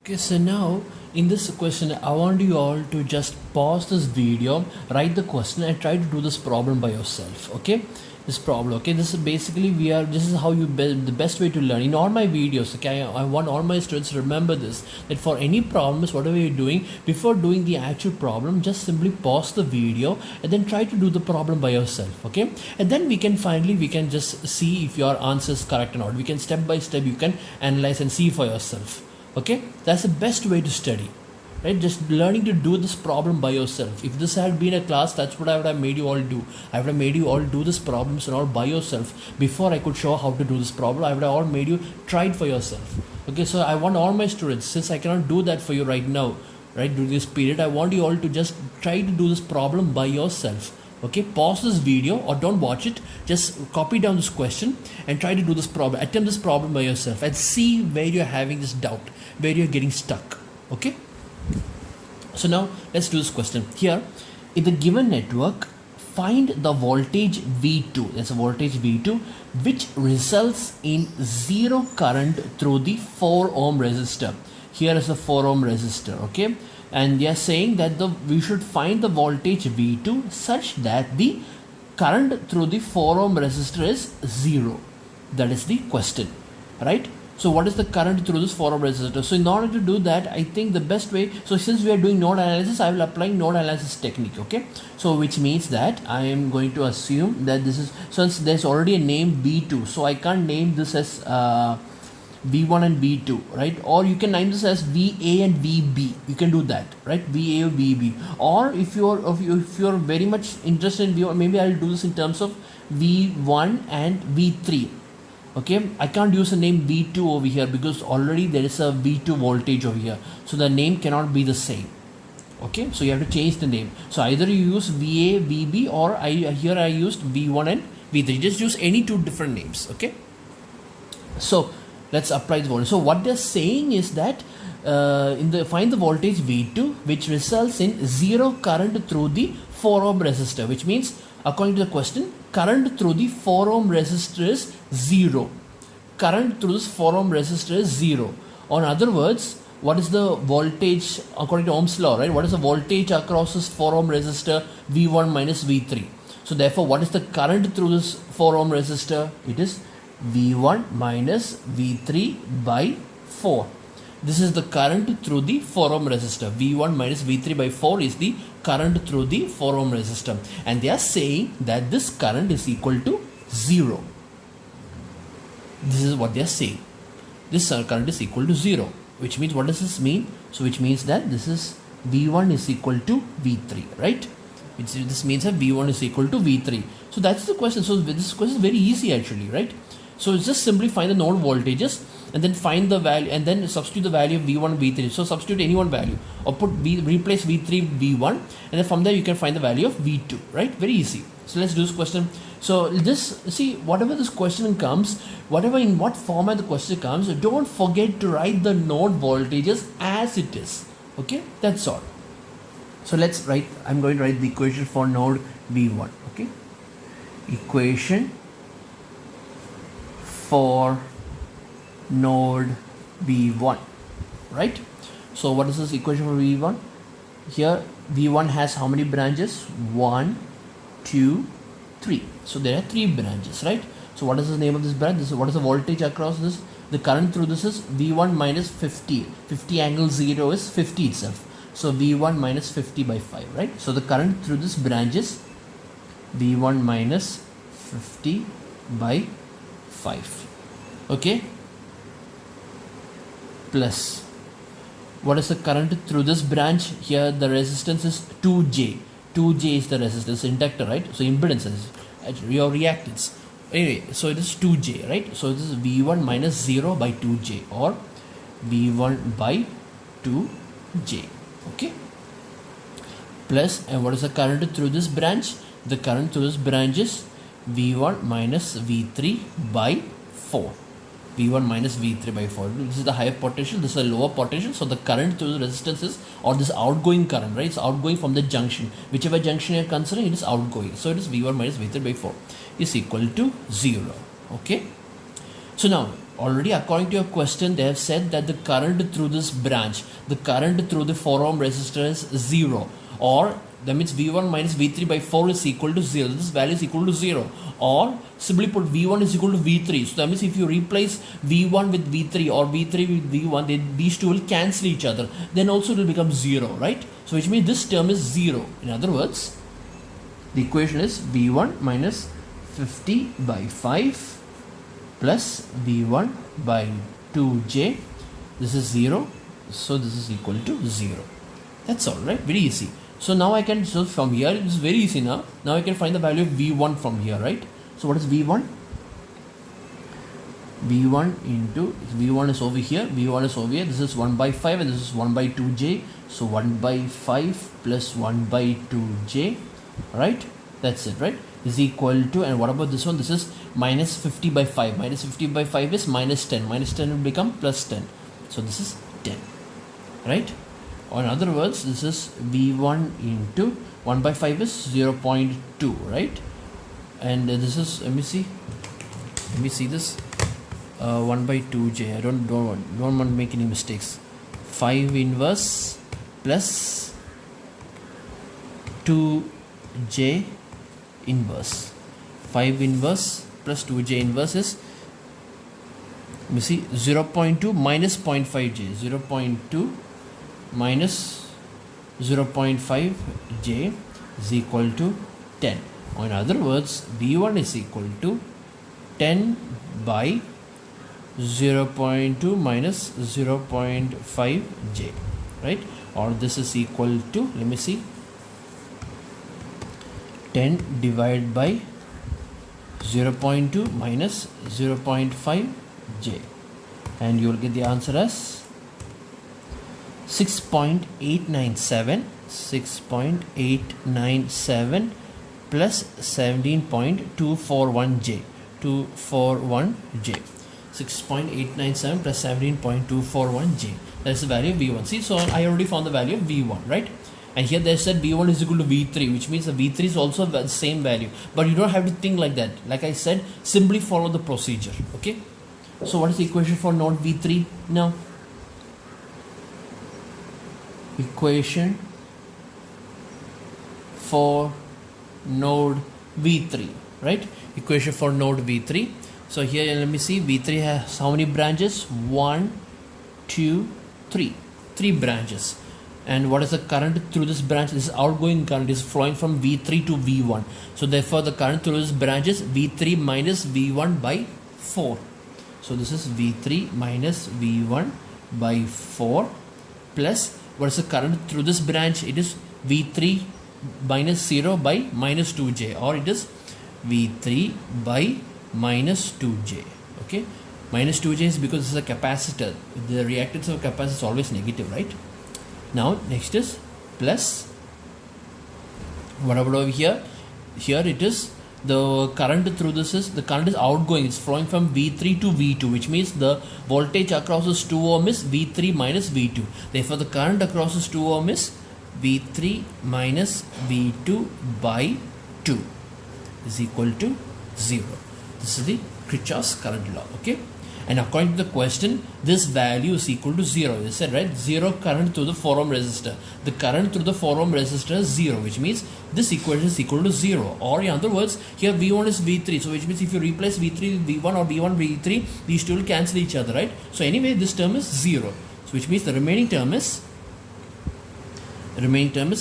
Okay, so now in this question, I want you all to just pause this video, write the question, and try to do this problem by yourself. Okay, this problem. Okay, this is basically This is how you build the best way to learn. In all my videos, okay, I want all my students to remember this. That for any problems, whatever you're doing, before doing the actual problem, just simply pause the video and then try to do the problem by yourself. Okay, and then we can just see if your answer is correct or not. We can step by step. You can analyze and see for yourself. Okay, that's the best way to study, right? Just learning to do this problem by yourself. If this had been a class, that's what I would have made you all do. I would have made you all do this problems and all by yourself. Before I could show how to do this problem, I would have all made you try it for yourself. Okay, so I want all my students, since I cannot do that for you right now, right, during this period, I want you all to just try to do this problem by yourself. Okay, pause this video or don't watch it, just copy down this question and try to do this problem, attempt this problem by yourself and see where you're having this doubt, where you're getting stuck. Okay, so now let's do this question. Here in the given network, find the voltage V2, that's a voltage V2 which results in zero current through the 4 ohm resistor. Here is the 4 ohm resistor. Okay, and they are saying that we should find the voltage V2 such that the current through the 4 ohm resistor is 0. That is the question, right? So what is the current through this 4 ohm resistor? So in order to do that, I think the best way, so since we are doing node analysis, I will apply node analysis technique. Okay, so which means that I am going to assume that this is, since there's already a name V2, so I can't name this as V1 and V2, right? Or you can name this as VA and VB. You can do that, right? VA or VB. Or if you're very much interested in V1, maybe I'll do this in terms of V1 and V3. Okay, I can't use the name V2 over here because already there is a V2 voltage over here, so the name cannot be the same. Okay, so you have to change the name. So either you use VA, VB, or I used V1 and V3. Just use any two different names. Okay, so let's apply the voltage. So what they're saying is that find the voltage V2 which results in zero current through the 4 ohm resistor, which means according to the question, current through the 4 ohm resistor is 0. Current through this 4 ohm resistor is 0. Or in other words, what is the voltage according to Ohm's law, right? What is the voltage across this 4 ohm resistor? V1 minus V3. So therefore, what is the current through this 4 ohm resistor? It is V1 minus V3 by 4. This is the current through the 4 ohm resistor. V1 minus V3 by 4 is the current through the 4 ohm resistor. And they are saying that this current is equal to 0. This is what they are saying. This current is equal to 0. Which means, what does this mean? So which means that this is V1 is equal to V3, right? This means that V1 is equal to V3. So that's the question. So this question is very easy actually, right? So just simply find the node voltages and then find the value and then substitute the value of V1 and V3. So substitute any one value or replace V3 V1, and then from there you can find the value of V2, right? Very easy. So let's do this question. So see, whatever this question comes, in what format the question comes, don't forget to write the node voltages as it is. Okay, that's all. So let's write, I'm going to write the equation for node V1. Okay, equation for node V1, right? So what is this equation for V1? Here V1 has how many branches? 1, 2, 3. So there are 3 branches, right? So what is the name of this branch? What is the voltage across this? The current through this is V1 minus 50. 50 angle 0 is 50 itself. So V1 minus 50 by 5, right? So the current through this branch is V1 minus 50 by 5. Okay, plus what is the current through this branch? Here the resistance is 2J. 2J is the resistance, inductor, right? So impedance is your reactance. Anyway, so it is 2J, right? So this is V1 minus 0 by 2J or V1 by 2J. Okay, plus, and what is the current through this branch? The current through this branch is V1 minus V3 by 4. V1 minus V3 by 4. This is the higher potential, this is the lower potential. So the current through the resistance is, or this outgoing current, right? It's outgoing from the junction. Whichever junction you're considering, it is outgoing. So it is V1 minus V3 by 4 is equal to 0. Okay. So now Already according to your question, they have said that the current through this branch, the current through the 4 ohm resistor is 0, or that means V1 minus V3 by 4 is equal to 0. This value is equal to 0, or simply put V1 is equal to V3. So that means if you replace V1 with V3 or V3 with V1, then these two will cancel each other, then also it will become 0, right? So which means this term is 0. In other words, the equation is V1 minus 50 by 5 plus V1 by 2j. This is 0, so this is equal to 0. That's all, right? Very easy. So now I can, so from here it is very easy now. Now I can find the value of V1 from here, right? So what is V1? V1 into, V1 is over here, V1 is over here. This is 1 by 5 and this is 1 by 2j. So 1 by 5 plus 1 by 2j, right? That's it, right? Is equal to, and what about this one? This is minus 50 by 5. Minus 50 by 5 is minus 10. Minus 10 will become plus 10. So this is 10, right? Or in other words, this is V1 into 1 by 5 is 0.2, right? And this is, let me see this, 1 by 2j. I don't want to make any mistakes. 5 inverse plus 2j inverse. 5 inverse plus 2j inverse is, let me see, 0.2 minus 0.5j. 0.2 minus 0.5j is equal to 10. Or in other words, V1 is equal to 10 by 0.2 minus 0.5j, right? Or this is equal to, let me see, 10 divided by 0.2 minus 0.5j, and you will get the answer as 6.897 plus 17.241j. 6.897 plus 17.241j. That's the value of V1. See, so I already found the value of V1, right? And here they said V1 is equal to V3, which means the V3 is also the same value. But you don't have to think like that. Like I said, simply follow the procedure. Okay. So what is the equation for node V3 now? Equation for node V3, right? Equation for node V3. So here, let me see, V3 has how many branches? 1, 2, 3. 3 branches. And what is the current through this branch? This outgoing current is flowing from V3 to V1. So therefore the current through this branch is V3 minus V1 by 4. So this is V3 minus V1 by 4 plus, what is the current through this branch? It is V3 minus 0 by minus 2j, or it is V3 by minus 2j. Okay, minus 2j is because this is a capacitor. The reactance of a capacitor is always negative, right? Now next is plus, what about over here? Here it is the current through this is, the current is outgoing, it's flowing from V3 to V2, which means the voltage across this 2 ohm is V3 minus V2. Therefore the current across this 2 ohm is V3 minus V2 by 2 is equal to 0. This is the Kirchhoff's current law. Okay. And according to the question, this value is equal to 0. They said, right, 0 current through the 4 ohm resistor. The current through the 4 ohm resistor is 0, which means this equation is equal to 0. Or in other words, here V1 is V3. So which means if you replace V3 with V1 or V1 V3, these two will cancel each other, right? So anyway, this term is 0. So which means the remaining term is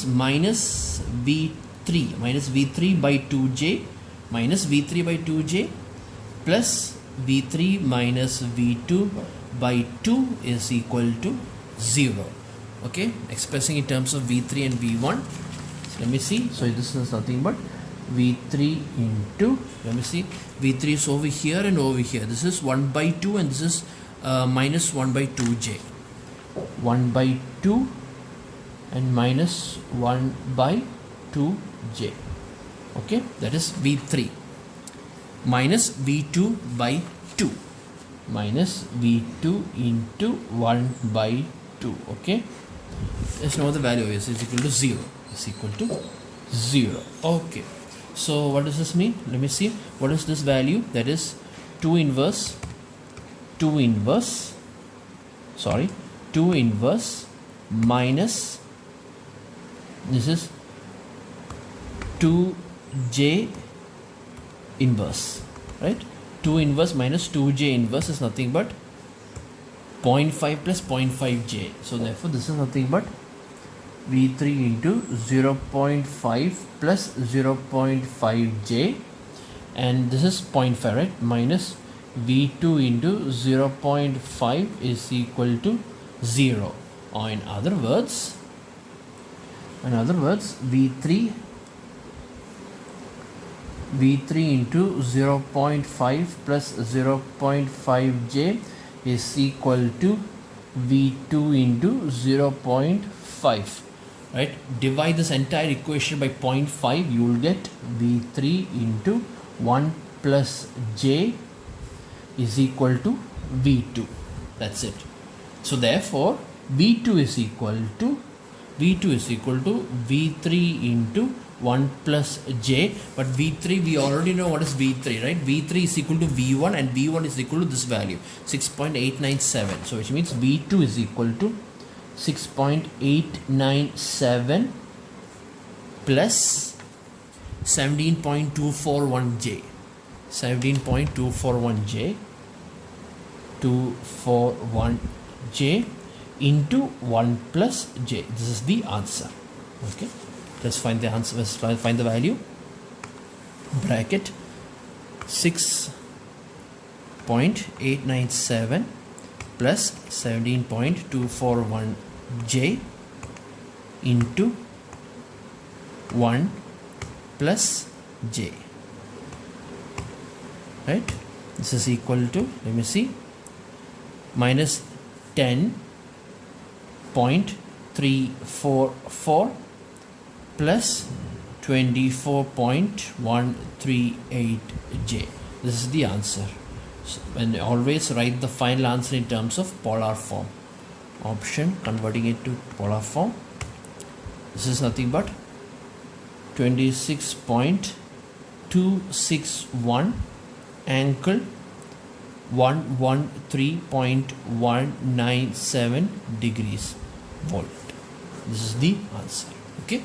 minus V3 by 2j minus V3 by 2j plus V3 minus V2 by 2 is equal to 0. Okay, expressing in terms of V3 and V1. So let me see. So this is nothing but V3 into, let me see, V3 is over here and over here. This is 1 by 2 and this is minus 1 by 2j. 1 by 2 and minus 1 by 2j. Okay, that is V3 minus V2 by 2 minus V2 into 1 by 2. Okay, there's no other value is equal to 0. Is equal to 0. Okay, so what does this mean? Let me see. What is this value? That is 2 inverse 2 inverse, sorry, 2 inverse minus, this is 2j inverse, right? 2 inverse minus 2j inverse is nothing but 0.5 plus 0.5j. So therefore this is nothing but V3 into 0.5 plus 0.5j, and this is 0.5, right? Minus V2 into 0.5 is equal to 0. Or in other words, V3 into 0.5 plus 0.5j is equal to V2 into 0.5, right? Divide this entire equation by 0.5, you will get V3 into 1 plus j is equal to V2. That's it. So therefore V2 is equal to V3 into 1 plus j, but V3 we already know what is V3, right? V3 is equal to V1 and V1 is equal to this value 6.897. So which means V2 is equal to 6.897 plus 17.241j, 241j into 1 plus j. This is the answer. Okay, let's find the answer. Let's find the value. Bracket 6.897 plus 17.241j into 1 plus j, right? This is equal to, let me see, minus 10.344 plus 24.138j. This is the answer. So, and always write the final answer in terms of polar form. Option, converting it to polar form. This is nothing but 26.261 angle 113.197 degrees volt. This is the answer. Okay.